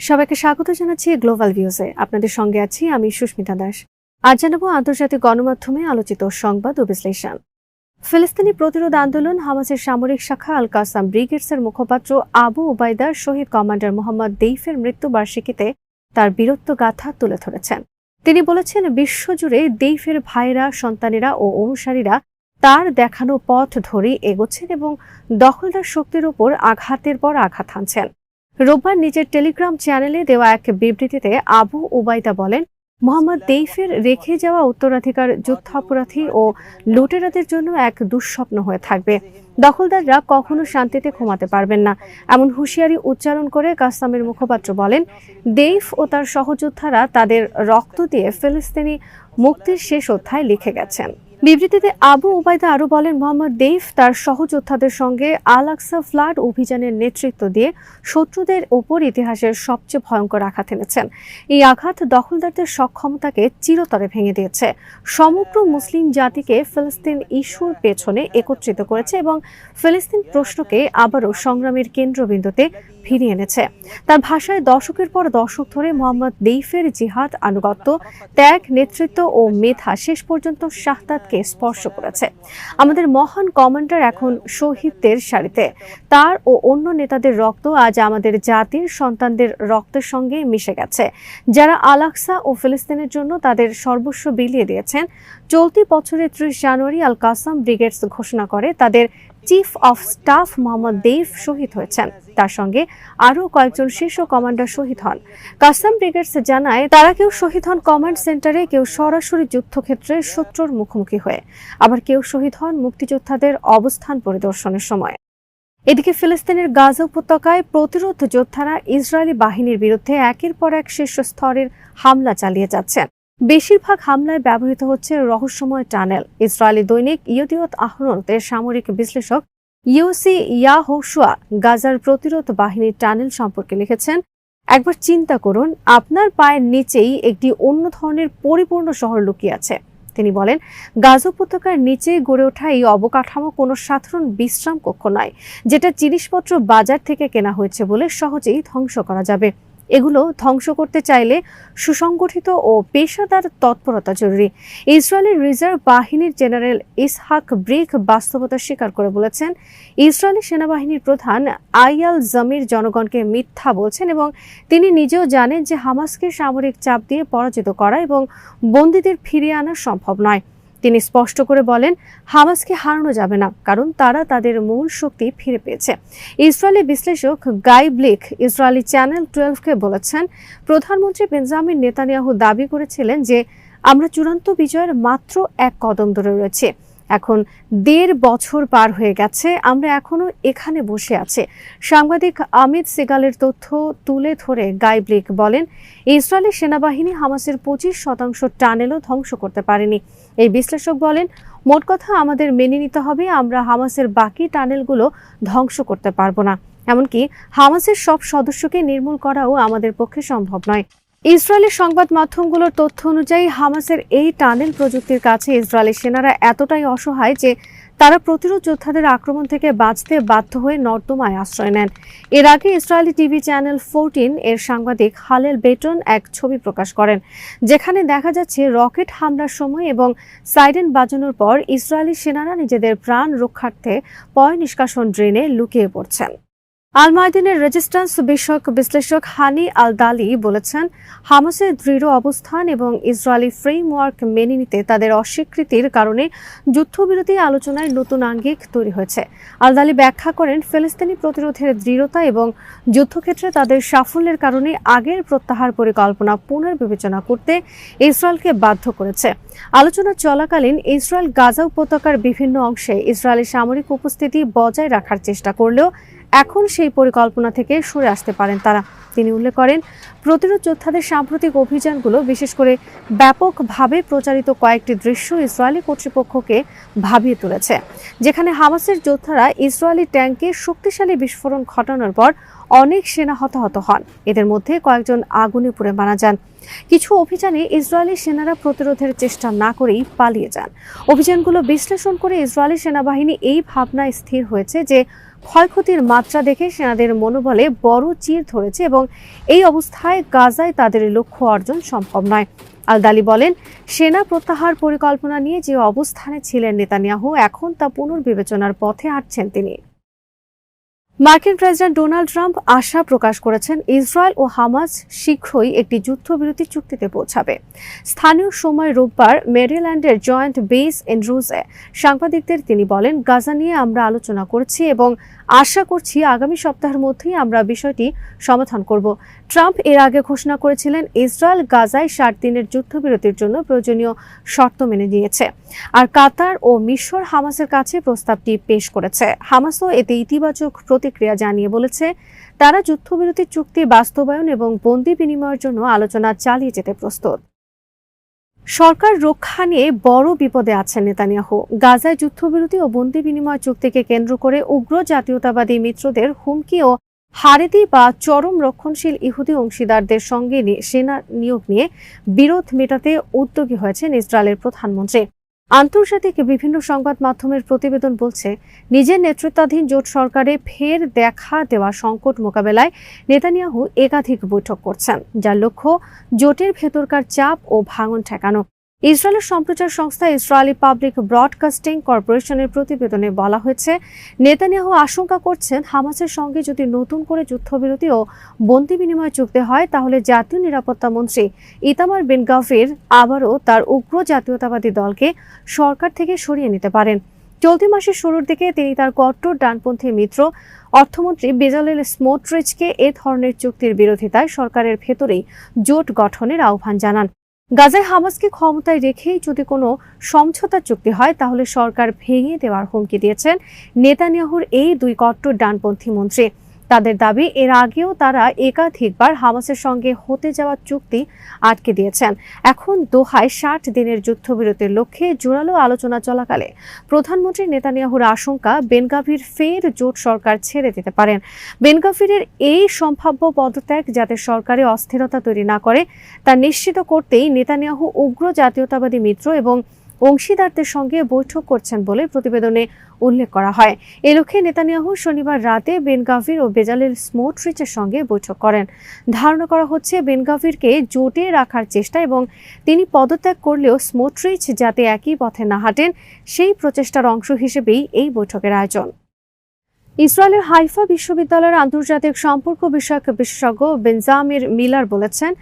সবাইকে স্বাগত জানাচ্ছি গ্লোবাল ভিউজে। আপনাদের সঙ্গে আছি আমি সুস্মিতা দাস। আজ জানাবো আন্তর্জাতিক গণমাধ্যমে আলোচিত সংবাদ ও বিশ্লেষণ। ফিলিস্তিনি প্রতিরোধ আন্দোলন হামাসের সামরিক শাখা আল কাসাম ব্রিগেডসের মুখপাত্র আবু উবাইদার শহীদ কমান্ডার মোহাম্মদ দেইফের মৃত্যুবার্ষিকীতে তার বীরত্ব গাথা তুলে ধরেছেন। তিনি বলেছেন, বিশ্বজুড়ে দেইফের ভাইরা, সন্তানেরা ও অনুসারীরা তার দেখানো পথ ধরেই এগোচ্ছেন এবং দখলদার শক্তির উপর আঘাতের পর আঘাত হানছেন। রোববার নিজের টেলিগ্রাম চ্যানেলে দেওয়া এক বিবৃতিতে আবু উবাইদা বলেন, মোহাম্মদ দেইফের রেখে যাওয়া উত্তরাধিকার যুদ্ধাপরাধী ও লুটেরাদের জন্য এক দুঃস্বপ্ন হয়ে থাকবে। দখলদাররা কখনো শান্তিতে ঘুমাতে পারবেন না, এমন হুঁশিয়ারি উচ্চারণ করে কাসামের মুখপাত্র বলেন, দেইফ ও তার সহযোদ্ধারা তাদের রক্ত দিয়ে ফিলিস্তিনি মুক্তির শেষ অধ্যায় লিখে গেছেন। বিবৃতিতে আবু উবাইদা আরও বলেন, মোহাম্মদ দেইফ তার সহযোদ্ধাদের সঙ্গে আল আকসা ফ্লাড অভিযানের নেতৃত্ব দিয়ে শত্রুদের ওপর ইতিহাসের সবচেয়ে ভয়ঙ্কর আঘাত এনেছেন। এই আঘাত দখলদারদের সক্ষমতাকে চিরতরে ভেঙে দিয়েছে, সমগ্র মুসলিম জাতিকে ফিলিস্তিন ইস্যুর পেছনে একত্রিত করেছে এবং ফিলিস্তিন প্রশ্নকে আবারও সংগ্রামের কেন্দ্রবিন্দুতে ফিরিয়ে এনেছে। তার ভাষায়, দশকের পর দশক ধরে মোহাম্মদ দেইফের জিহাদ, আনুগত্য, ত্যাগ, নেতৃত্ব ও মেধা শেষ পর্যন্ত শাহাদাতকে স্পর্শ করেছে। আমাদের মহান কমান্ডার এখন শহীদদের সারিতে। তার ও অন্য নেতাদের রক্ত আজ আমাদের জাতির সন্তানদের রক্তের সঙ্গে মিশে গেছে, যারা আল আকসা ও ফিলিস্তিনের জন্য তাদের সর্বস্ব বিলিয়ে দিয়েছেন। চলতি বছরের 30 জানুয়ারি আল কাসাম ব্রিগেডস ঘোষণা করে তাদের chief of staff Mohammed Deif শহীদ হয়েছেন। তার সঙ্গে আরও কয়েকজন শীর্ষ কমান্ডার শহীদ হন। কাসাম ব্রিগেডস জানায়, তারা কেউ শহীদ হন কমান্ড সেন্টারে, কেউ সরাসরি যুদ্ধক্ষেত্রে শত্রুর মুখোমুখি হয়ে, আবার কেউ শহীদ হন মুক্তিযোদ্ধাদের অবস্থান পরিদর্শনের সময়। এদিকে ফিলিস্তিনের গাজা উপত্যকায় প্রতিরোধ যোদ্ধারা ইসরায়েলি বাহিনীর বিরুদ্ধে একের পর এক শীর্ষ স্তরের হামলা চালিয়ে যাচ্ছেন। বেশিরভাগ হামলায় ব্যবহৃত হচ্ছে রহস্যময় টানেল। ইসরায়েলি দৈনিক ইয়েদিওত আহরোনের সামরিক বিশ্লেষক ইউসি ইয়াহোশুয়া গাজার প্রতিরোধ বাহিনীর টানেল সম্পর্কে লিখেছেন, একবার চিন্তা করুন, আপনার পায়ের নিচেই একটি অন্য ধরনের পরিপূর্ণ শহর লুকিয়ে আছে। তিনি বলেন, গাজা উপত্যকার নিচে গড়ে ওঠা এই অবকাঠামো কোনো সাধারণ বিশ্রাম কক্ষ নয়, যেটা জিনিসপত্র বাজার থেকে কেনা হয়েছে বলে সহজেই ধ্বংস করা যাবে। এগুলো ধ্বংস করতে চাইলে সুসংগঠিত ও পেশাদার তৎপরতা জরুরি। ইসরায়েলের রিজার্ভ বাহিনীর জেনারেল ইসহাক ব্রিক বাস্তবতা স্বীকার করে বলেছেন, ইসরায়েলি সেনাবাহিনীর প্রধান আইয়াল জামির জনগণকে মিথ্যা বলছেন এবং তিনি নিজেও জানেন যে হামাসকে সামরিক চাপ দিয়ে পরাজিত করা এবং বন্দীদের ফিরিয়ে আনা সম্ভব নয়। তিনি স্পষ্ট করে বলেন, হামাসকে হারানো যাবে না, কারণ তারা তাদের মূল শক্তি ফিরে পেয়েছে। ইসরায়েলি বিশ্লেষক গাই ব্লিক ইসরায়েলি চ্যানেল 12কে বলেছেন, প্রধানমন্ত্রী বেঞ্জামিন নেতানিয়াহু দাবি করেছিলেন যে আমরা চূড়ান্ত বিজয়ের মাত্র এক কদম দূরে রয়েছে। এখন 1.5 বছর পার হয়ে গেছে, আমরা এখনো এখানে বসে আছি। সাংবাদিক আমিদ সিগালের তথ্য তুলে ধরে গাই ব্লিক বলেন, ইসরায়েলি সেনাবাহিনী হামাসের 25% টানেলও ধ্বংস করতে পারেনি। এই বিশ্লেষক বলেন, মোট কথা আমাদের মেনে নিতে হবে, আমরা হামাসের বাকি টানেলগুলো ধ্বংস করতে পারবো না। এমনকি হামাসের সব সদস্যকে নির্মূল করাও আমাদের পক্ষে সম্ভব নয়। ইসরায়েলি সংবাদ মাধ্যমগুলোর তথ্য অনুযায়ী হামাসের এই টানেল প্রযুক্তির কাছে ইসরায়েলি সেনারা এতটাই অসহায় যে তারা প্রতিরোধ যোদ্ধাদের আক্রমণ থেকে বাঁচতে বাধ্য হয়ে নর্দমায় আশ্রয় নেন। এর আগে ইসরায়েলি টিভি চ্যানেল 14 এর সাংবাদিক হালেল বেটন এক ছবি প্রকাশ করেন, যেখানে দেখা যাচ্ছে রকেট হামলার সময় এবং সাইরেন বাজানোর পর ইসরায়েলি সেনারা নিজেদের প্রাণ রক্ষার্থে পয় নিষ্কাশন ড্রেনে লুকিয়ে পড়ছেন। আল মাইদিনের রেজিস্ট্যান্স বিষয়ক বিশ্লেষক হানি আল দালি বলেছেন, হামাসের দৃঢ় অবস্থান এবং ইসরায়েলি ফ্রেমওয়ার্ক মেনে নিতে তাদের অস্বীকৃতির কারণে যুদ্ধবিরতি আলোচনায় নতুন আঙ্গিক তৈরি হয়েছে। আল দালি ব্যাখ্যা করেন, ফিলিস্তিনি প্রতিরোধের দৃঢ়তা এবং যুদ্ধক্ষেত্রে তাদের সাফল্যের কারণে আগের প্রত্যাহার পরিকল্পনা পুনর্বিবেচনা করতে ইসরায়েলকে বাধ্য করেছে। আলোচনা চলাকালীন ইসরায়েল গাজা উপত্যকার বিভিন্ন অংশে ইসরায়েলি সামরিক উপস্থিতি বজায় রাখার চেষ্টা করলেও এখন সেই পরিকল্পনা থেকে সরে আসতে পারেন তারা। তিনি উল্লেখ করেন, প্রতিরোধ যোদ্ধাদের সাম্প্রতিক অভিযানগুলো, বিশেষ করে ব্যাপকভাবে প্রচারিত কয়েকটি দৃশ্য ইসরায়েলি কর্তৃপক্ষকে ভাবিয়ে তুলেছে, যেখানে হামাসের যোদ্ধারা ইসরায়েলি ট্যাঙ্কে শক্তিশালী বিস্ফোরণ ঘটানোর পর অনেক সেনা হতাহত হন। এদের মধ্যে কয়েকজন আগুনে পুড়ে মারা যান। কিছু অভিযানে ইসরায়েলি সেনারা প্রতিরোধের চেষ্টা না করেই পালিয়ে যান। অভিযানগুলো বিশ্লেষণ করে ইসরায়েলি সেনাবাহিনী এই ভাবনায় স্থির হয়েছে যে ক্ষয়ক্ষতির মাত্রা দেখে সেনাদের মনোবলে বড় চির ধরেছে এবং এই অবস্থায় গাজায় তাদের লক্ষ্য অর্জন সম্ভব নয়। আল-দালি বলেন, সেনা প্রত্যাহার পরিকল্পনা নিয়ে যে অবস্থানে ছিলেন নেতানিয়াহু, এখন তা পুনর্বিবেচনার পথে হাঁটছেন তিনি। মার্কিন প্রেসিডেন্ট ডোনাল্ড ট্রাম্প আশা প্রকাশ করেছেন ইসরায়েল ও হামাস শীঘ্রই একটি যুদ্ধবিরতি চুক্তিতে পৌঁছাবে। স্থানীয় সময় রোববার মেরিল্যান্ডের জয়েন্ট বেস এন্ড্রুজে সাংবাদিকদের তিনি বলেন, গাজা নিয়ে আমরা আলোচনা করছি এবং আশা করছি আগামী সপ্তাহের মধ্যেই আমরা বিষয়টি সমাধান করব। ট্রাম্প এর আগে ঘোষণা করেছিলেন ইসরায়েল গাজায় 60 দিনের যুদ্ধবিরতির জন্য প্রয়োজনীয় শর্ত মেনে নিয়েছে, আর কাতার ও মিশর হামাসের কাছে প্রস্তাবটি পেশ করেছে। হামাসও এতে ইতিবাচক প্রতিক্রিয়া জানিয়ে বলেছে তারা যুদ্ধবিরতি চুক্তি বাস্তবায়ন এবং বন্দি বিনিময়ের জন্য আলোচনা চালিয়ে যেতে প্রস্তুত। সরকার রক্ষা নিয়ে বড় বিপদে আছেন নেতানিয়াহু। গাজায় যুদ্ধবিরতি ও বন্দি বিনিময় চুক্তিকে কেন্দ্র করে উগ্র জাতীয়তাবাদী মিত্রদের হুমকি ও হারেদি বা চরম রক্ষণশীল ইহুদি অংশীদারদের সঙ্গে সেনা নিয়োগ নিয়ে বিরোধ মেটাতে উদ্যোগী হয়েছেন ইসরায়েলের প্রধানমন্ত্রী। আন্তর্জাতিক বিভিন্ন সংবাদ মাধ্যমের প্রতিবেদন বলছে, নিজের নেতৃত্বাধীন জোট সরকারে ফের দেখা দেওয়া সংকট মোকাবেলায় নেতানিয়াহু একাধিক বৈঠক করছেন, যার লক্ষ্য জোটের ভেতরকার চাপ ও ভাঙন ঠেকানো। ইসরায়েলের সম্প্রচার সংস্থা ইসরায়েলি পাবলিক ব্রডকাস্টিং কর্পোরেশনের প্রতিবেদনে বলা হয়েছে, নেতানিয়াহু আশঙ্কা করছেন হামাসের সঙ্গে যদি নতুন করে যুদ্ধবিরতি ও বন্দি বিনিময় চুক্তি হয় তাহলে জাতীয় নিরাপত্তা মন্ত্রী ইতামার বিন গাভির আবারও তার উগ্র জাতীয়তাবাদী দলকে সরকার থেকে সরিয়ে নিতে পারেন। চলতি মাসের শুরুর দিকে তিনি তার কট্টর ডানপন্থী মিত্র অর্থমন্ত্রী বেজালেল স্মোট্রিচকে এ ধরনের চুক্তির বিরোধিতায় সরকারের ভেতরেই জোট গঠনের আহ্বান জানান। গাজায় হামাসকে ক্ষমতায় রেখেই যদি কোনো সমঝোতা চুক্তি হয় তাহলে সরকার ভেঙে দেওয়ার হুমকি দিয়েছেন নেতানিয়াহুর এই দুই কট্টর ডানপন্থী মন্ত্রী। তাদের দাবি, এর আগেও তারা একাধিকবার হামাসের সঙ্গে হতে যাওয়া চুক্তি আটকে দিয়েছেন। এখন দোহায় 60 দিনের যুদ্ধবিরতির লক্ষ্যে জোরালো আলোচনা চলাকালে প্রধানমন্ত্রী নেতানিয়াহুর আশঙ্কা বেন গাভির ফের জোট সরকার ছেড়ে দিতে পারেন। বেন গাভিরের এই সম্ভাব্য পদত্যাগ যাতে সরকারে অস্থিরতা তৈরি না করে তা নিশ্চিত করতেই নেতানিয়াহু উগ্র জাতীয়তাবাদী মিত্র এবং অংশীদারদের সঙ্গে বৈঠক করছেন বলে প্রতিবেদনে উল্লেখ করা হয়। এ লক্ষ্যে নেতানিয়াহু শনিবার রাতে বেন গাভির ও বেজালেল স্মোট্রিচের সঙ্গে বৈঠক করেন। ধারণা করা হচ্ছে বেন গাভিরকে জোটে রাখার চেষ্টা এবং তিনি পদত্যাগ করলেও স্মোট্রিচ যাতে একই পথে না হাঁটেন সেই প্রচেষ্টার অংশ হিসেবেই এই বৈঠকের আয়োজন। ইসরায়েলের হাইফা বিশ্ববিদ্যালয়ের আন্তর্জাতিক সম্পর্ক বিষয়ক বিশেষজ্ঞ বেঞ্জামিন মিলার বলেছেন,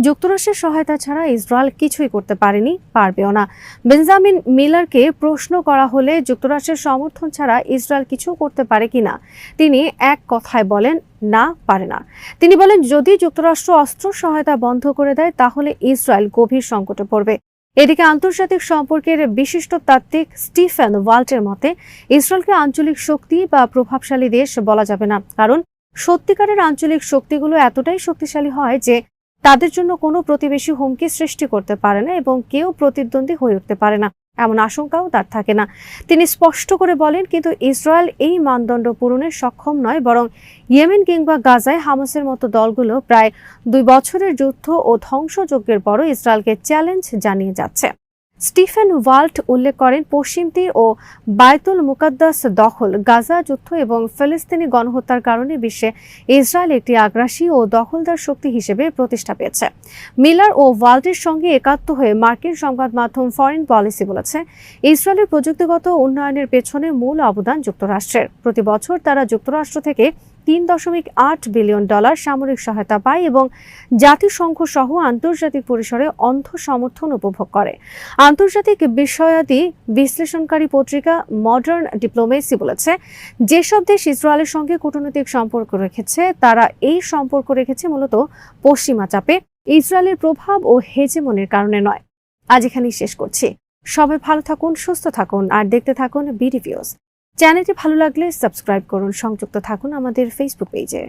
যুক্তরাষ্ট্রের সহায়তা ছাড়া ইসরায়েল কিছুই করতে পারেনি, পারবেও না। বেঞ্জামিন মিলারকে প্রশ্ন করা হলে যুক্তরাষ্ট্রের সমর্থন ছাড়া ইসরায়েল কিছু করতে পারে কিনা তিনি এক কথায় বলেন, না, পারে না। তিনি বলেন, যদি যুক্তরাষ্ট্র অস্ত্র সহায়তা বন্ধ করে দেয় তাহলে ইসরায়েল গভীর সংকটে পড়বে। এদিকে আন্তর্জাতিক সম্পর্কের বিশিষ্ট তাত্ত্বিক স্টিফেন ওয়াল্টের মতে, ইসরায়েলকে আঞ্চলিক শক্তি বা প্রভাবশালী দেশ বলা যাবে না, কারণ সত্যিকারের আঞ্চলিক শক্তিগুলো এতটাই শক্তিশালী হয় যে তাদের জন্য কোনো প্রতিবেশী হুমকি সৃষ্টি করতে পারে না এবং কেউ প্রতিদ্বন্দ্বী হয়ে উঠতে পারে না, এমন আশঙ্কাও তার থাকে না। তিনি স্পষ্ট করে বলেন, কিন্তু ইসরায়েল এই মানদণ্ড পূরণে সক্ষম নয়, বরং ইয়েমেন কিংবা গাজায় হামাসের মতো দলগুলো প্রায় 2 বছরের যুদ্ধ ও ধ্বংসযজ্ঞের পরও ইসরায়েলকে চ্যালেঞ্জ জানিয়ে যাচ্ছে। স্টিফেন ওয়াল্ট উল্লেখ করেন, পশ্চিম তীর ও বায়তুল মুকাদ্দাস দখল, গাজা যুদ্ধ এবং ফিলিস্তিনি গণহত্যার কারণে বিশ্বে ইসরায়েল একটি আগ্রাসী ও দখলদার শক্তি হিসেবে প্রতিষ্ঠা পেয়েছে। মিলার ও ওয়াল্টের সঙ্গে একাত্ম হয়ে মার্কিন সংবাদ মাধ্যম ফরেন পলিসি বলেছে, ইসরায়েলের প্রযুক্তিগত উন্নয়নের পেছনে মূল অবদান যুক্তরাষ্ট্রের। প্রতি বছর তারা যুক্তরাষ্ট্র থেকে $3.8 বিলিয়ন সামরিক সহায়তা পায় এবং জাতিসংঘ সহ আন্তর্জাতিক পরিসরে অন্ধ সমর্থন উপভোগ করে। আন্তর্জাতিক বিষয়াদি বিশ্লেষণকারী পত্রিকা মডার্ন ডিপ্লোমেসি বলেছে, যেসব দেশ ইসরায়েলের সঙ্গে কূটনৈতিক সম্পর্ক রেখেছে তারা এই সম্পর্ক রেখেছে মূলত পশ্চিমা চাপে, ইসরায়েলের প্রভাব ও হেজেমনির কারণে নয়। আজ এখানেই শেষ করছি। সবাই ভালো থাকুন, সুস্থ থাকুন আর দেখতে থাকুন বিডি ভিউজ। চ্যানেলটি ভালো লাগলে সাবস্ক্রাইব করুন, সংযুক্ত থাকুন আমাদের ফেসবুক পেজে।